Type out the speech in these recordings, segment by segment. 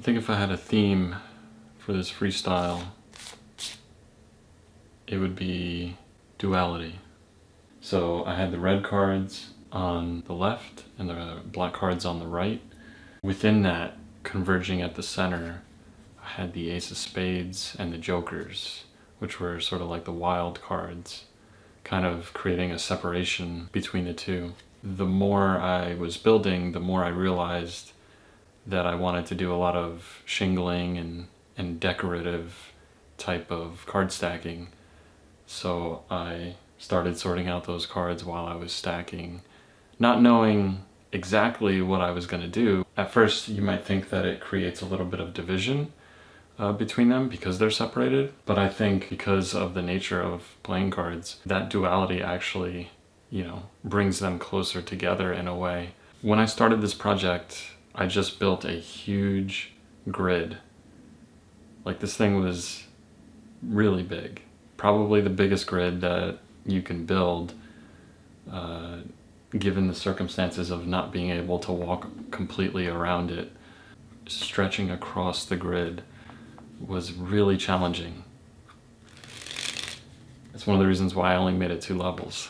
think if I had a theme for this freestyle, it would be duality. So I had the red cards on the left and the black cards on the right. Within that, converging at the center, I had the ace of spades and the jokers, which were sort of like the wild cards, kind of creating a separation between the two. The more I was building, the more I realized that I wanted to do a lot of shingling and decorative type of card stacking. So I started sorting out those cards while I was stacking, not knowing exactly what I was going to do. At first, you might think that it creates a little bit of division between them because they're separated, but I think because of the nature of playing cards, that duality actually, brings them closer together in a way. When I started this project, I just built a huge grid. Like, this thing was really big. Probably the biggest grid that you can build, given the circumstances of not being able to walk completely around it. Stretching across the grid was really challenging. That's one of the reasons why I only made it 2 levels.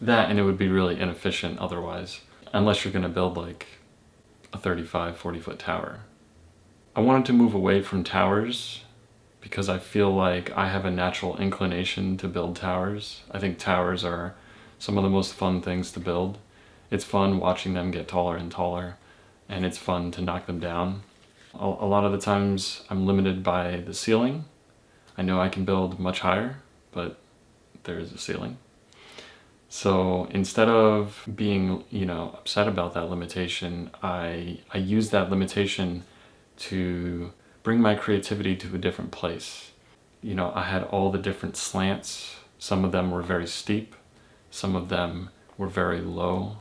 That, and it would be really inefficient otherwise, unless you're going to build like a 35, 40-foot tower. I wanted to move away from towers because I feel like I have a natural inclination to build towers. I think towers are some of the most fun things to build. It's fun watching them get taller and taller, and it's fun to knock them down. A lot of the times I'm limited by the ceiling. I know I can build much higher, but there is a ceiling. So instead of being, upset about that limitation, I use that limitation to bring my creativity to a different place. I had all the different slants. Some of them were very steep. Some of them were very low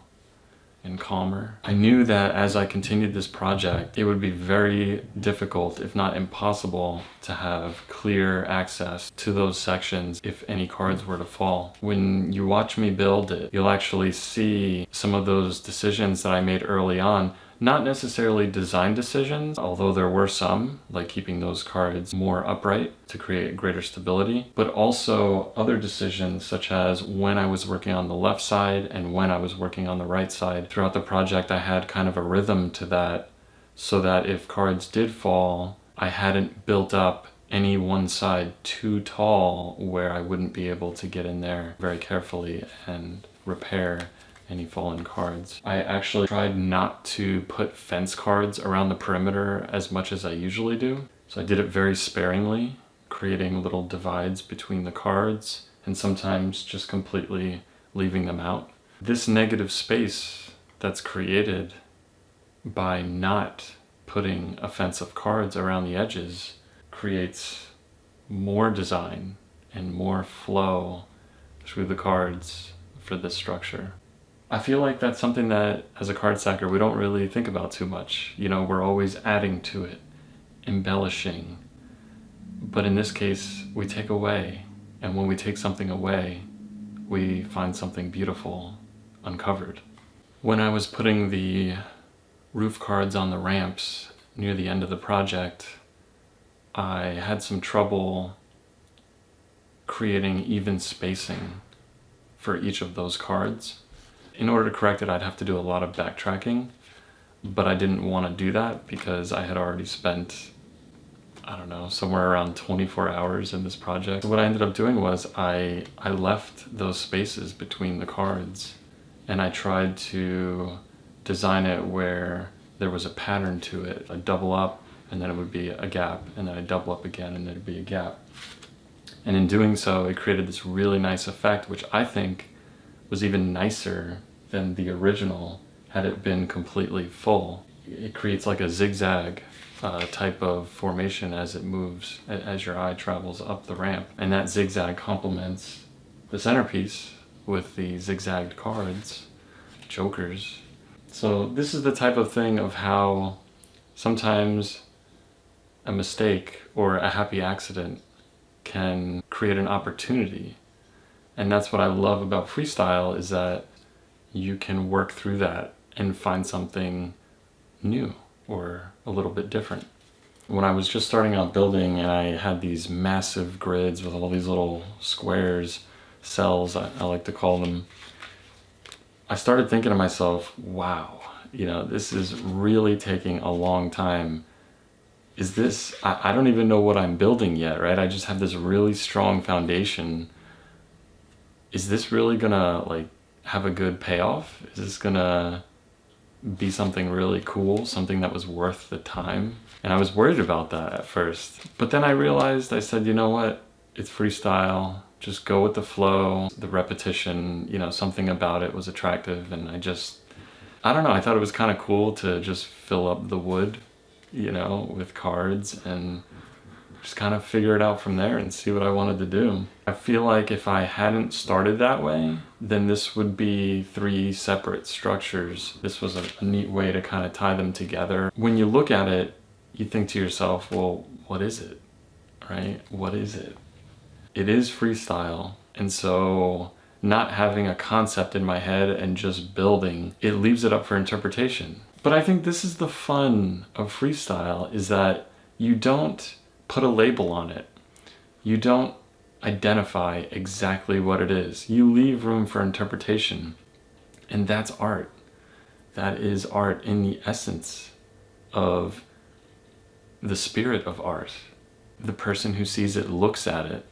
and calmer. I knew that as I continued this project, it would be very difficult, if not impossible, to have clear access to those sections if any cards were to fall. When you watch me build it, you'll actually see some of those decisions that I made early on. Not necessarily design decisions, although there were some, like keeping those cards more upright to create greater stability, but also other decisions such as when I was working on the left side and when I was working on the right side. Throughout the project, I had kind of a rhythm to that, so that if cards did fall, I hadn't built up any one side too tall where I wouldn't be able to get in there very carefully and repair any fallen cards. I actually tried not to put fence cards around the perimeter as much as I usually do. So I did it very sparingly, creating little divides between the cards and sometimes just completely leaving them out. This negative space that's created by not putting a fence of cards around the edges creates more design and more flow through the cards for this structure. I feel like that's something that, as a card stacker, we don't really think about too much. We're always adding to it, embellishing. But in this case, we take away. And when we take something away, we find something beautiful uncovered. When I was putting the roof cards on the ramps near the end of the project, I had some trouble creating even spacing for each of those cards. In order to correct it, I'd have to do a lot of backtracking, but I didn't want to do that because I had already spent, somewhere around 24 hours in this project. What I ended up doing was I left those spaces between the cards, and I tried to design it where there was a pattern to it. I'd double up, and then it would be a gap, and then I'd double up again, and then it'd be a gap. And in doing so, it created this really nice effect, which I think was even nicer than the original had it been completely full. It creates like a zigzag type of formation as it moves, as your eye travels up the ramp. And that zigzag complements the centerpiece with the zigzagged cards, jokers. So this is the type of thing of how sometimes a mistake or a happy accident can create an opportunity. And that's what I love about freestyle, is that you can work through that and find something new or a little bit different. When I was just starting out building and I had these massive grids with all these little squares, cells, I like to call them, I started thinking to myself, wow, you know, this is really taking a long time. Is this, I don't even know what I'm building yet, right? I just have this really strong foundation. Is this really gonna like have a good payoff? Is this gonna be something really cool, something that was worth the time? And I was worried about that at first. But then I realized, I said, you know what? It's freestyle. Just go with the flow, the repetition, you know, something about it was attractive. And I don't know, I thought it was kind of cool to just fill up the wood, you know, with cards and just kind of figure it out from there and see what I wanted to do. I feel like if I hadn't started that way, then this would be 3 separate structures. This was a neat way to kind of tie them together. When you look at it, you think to yourself, well, what is it, right? What is it? It is freestyle. And so not having a concept in my head and just building, it leaves it up for interpretation. But I think this is the fun of freestyle, is that you don't put a label on it. You don't identify exactly what it is. You leave room for interpretation. And that's art. That is art in the essence of the spirit of art. The person who sees it looks at it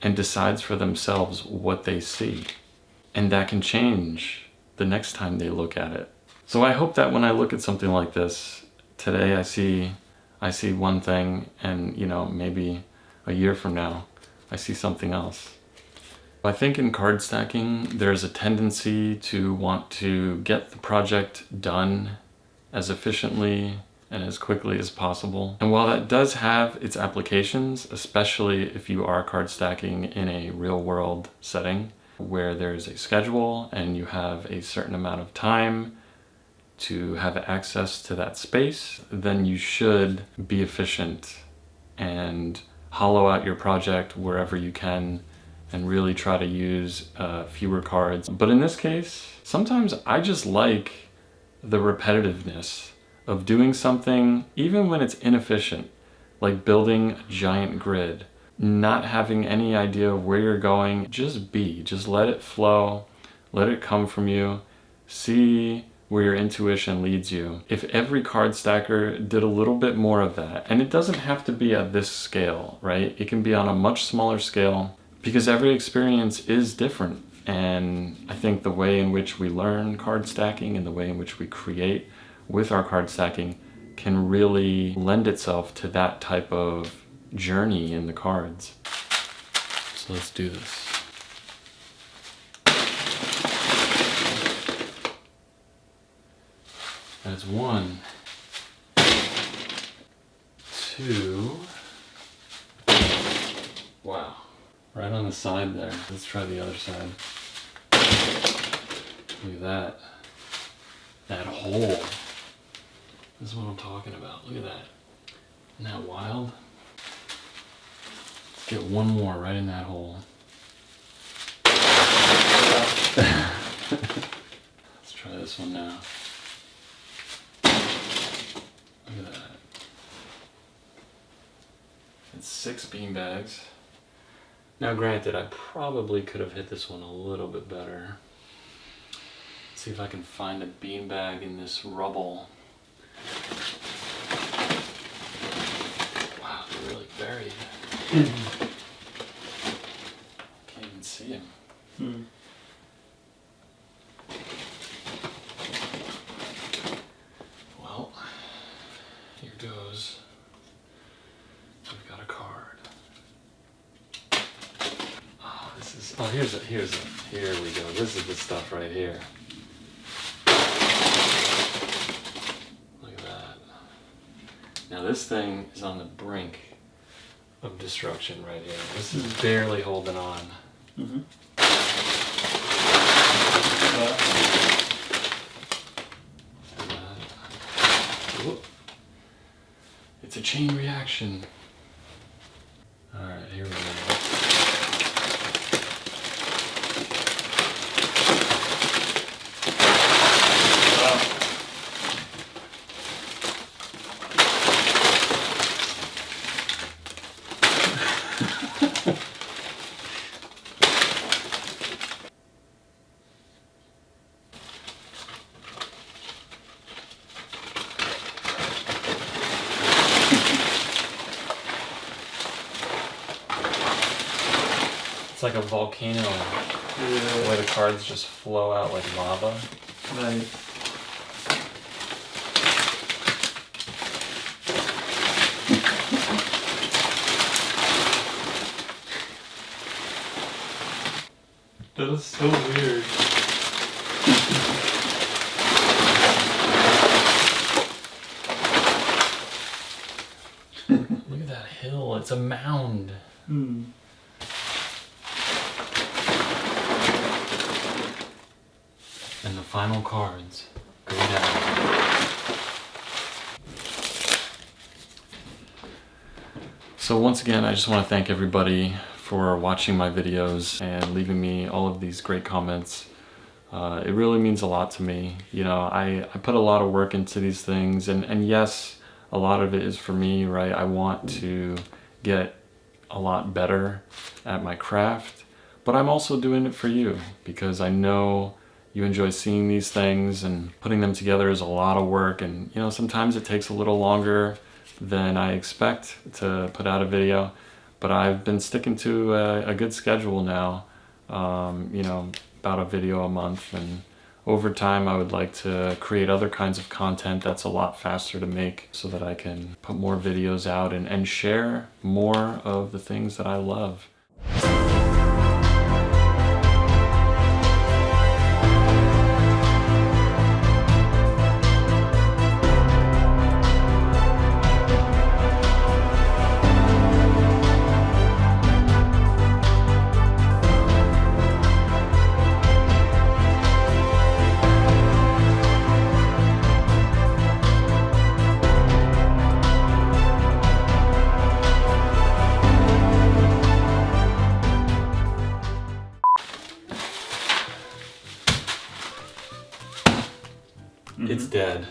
and decides for themselves what they see. And that can change the next time they look at it. So I hope that when I look at something like this, today I see one thing, and you know, maybe a year from now, I see something else. I think in card stacking, there's a tendency to want to get the project done as efficiently and as quickly as possible. And while that does have its applications, especially if you are card stacking in a real world setting where there's a schedule and you have a certain amount of time to have access to that space, then you should be efficient and hollow out your project wherever you can and really try to use fewer cards. But in this case, sometimes I just like the repetitiveness of doing something, even when it's inefficient, like building a giant grid, not having any idea of where you're going. Just let it flow, let it come from you, see where your intuition leads you. If every card stacker did a little bit more of that, and it doesn't have to be at this scale, right? It can be on a much smaller scale, because every experience is different. And I think the way in which we learn card stacking and the way in which we create with our card stacking can really lend itself to that type of journey in the cards. So let's do this. That's 1, 2. Wow. Right on the side there. Let's try the other side. Look at that. That hole. This is what I'm talking about. Look at that. Isn't that wild? Let's get one more right in that hole. Let's try this one now. Look at that. It's 6 beanbags. Now granted, I probably could have hit this one a little bit better. Let's see if I can find a beanbag in this rubble. Wow, they're really buried. Can't even see them. Well, here goes. We've got a card. Oh, this is. Oh, here we go. This is the stuff right here. Look at that. Now this thing is on the brink of destruction right here. This is barely holding on. Mm-hmm. It's a chain reaction. Alright, here we go. like a volcano. Yeah. Where the cards just flow out like lava. Right. That is so weird. Look at that hill. It's a mound. Hmm. And the final cards go down. So once again, I just want to thank everybody for watching my videos and leaving me all of these great comments. It really means a lot to me. You know, I put a lot of work into these things, and yes, a lot of it is for me, right? I want to get a lot better at my craft, but I'm also doing it for you because I know you enjoy seeing these things, and putting them together is a lot of work, and you know, sometimes it takes a little longer than I expect to put out a video, but I've been sticking to a good schedule now, you know, about a video a month, and over time I would like to create other kinds of content that's a lot faster to make so that I can put more videos out and share more of the things that I love. It's dead.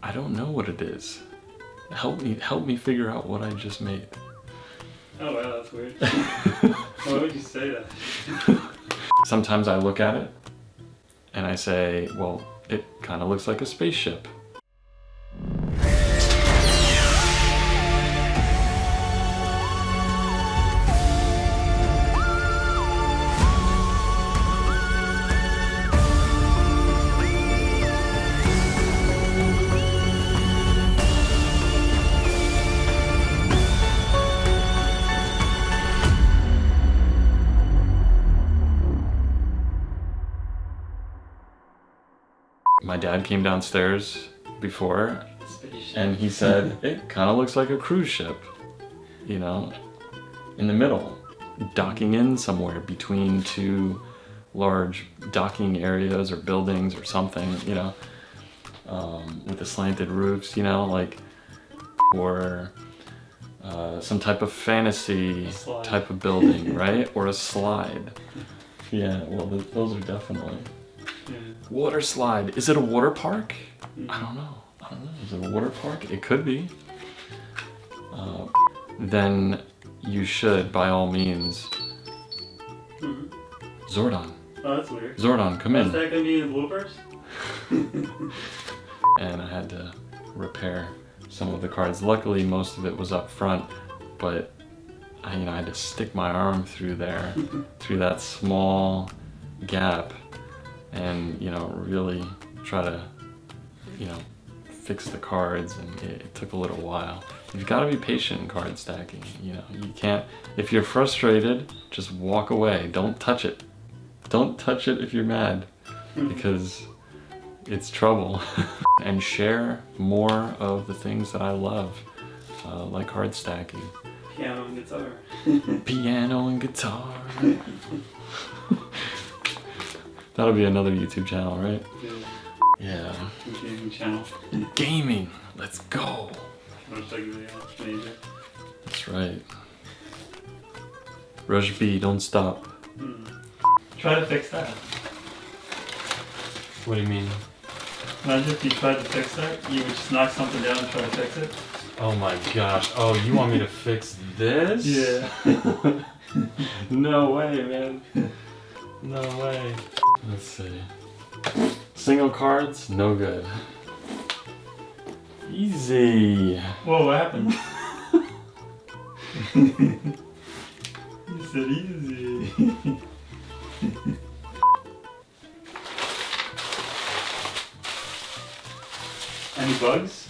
I don't know what it is. Help me figure out what I just made. Oh wow, that's weird. Why would you say that? Sometimes I look at it and I say, well, it kind of looks like a spaceship. My dad came downstairs before and he said, it kind of looks like a cruise ship, you know, in the middle, docking in somewhere between two large docking areas or buildings or something, you know, with the slanted roofs, you know, like, or some type of fantasy type of building, right? Or a slide. Yeah, well, those are definitely. Yeah. Water slide. Is it a water park? I don't know. Is it a water park? It could be. Then you should, by all means. Zordon. Oh, that's weird. Zordon, come in. Is that gonna be in the bloopers? And I had to repair some of the cards. Luckily, most of it was up front, but I had to stick my arm through there, through that small gap, and really try to fix the cards, and it took a little while. You've got to be patient in card stacking. You can't, if you're frustrated, just walk away. Don't touch it. Don't touch it if you're mad, because it's trouble. And share more of the things that I love, like card stacking. Piano and guitar. Piano and guitar. That'll be another YouTube channel, right? Yeah. Gaming channel. Gaming. Let's go. Major. That's right. Rush B, don't stop. Try to fix that. What do you mean? Imagine if you tried to fix that, you would just knock something down and try to fix it. Oh my gosh. Oh, you want me to fix this? Yeah. No way, man. No way. Let's see. Single cards, no good. Easy. Whoa, what happened? You said easy. Any bugs?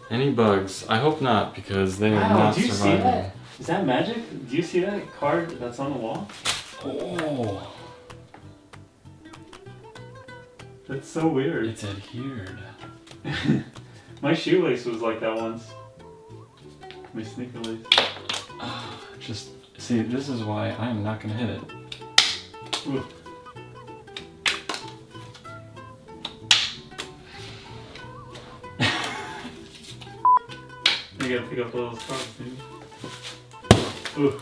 Any bugs? I hope not, because they are Wow, not do you see surviving. that? Is that magic? Do you see that card that's on the wall? Oh, That's so weird. it's adhered. My shoelace was like that once. My sneaker lace. Just see, this is why I am not gonna hit it. Ooh. You gotta pick up all those cards, dude. Ooh.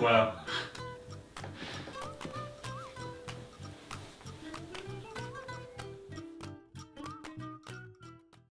Wow.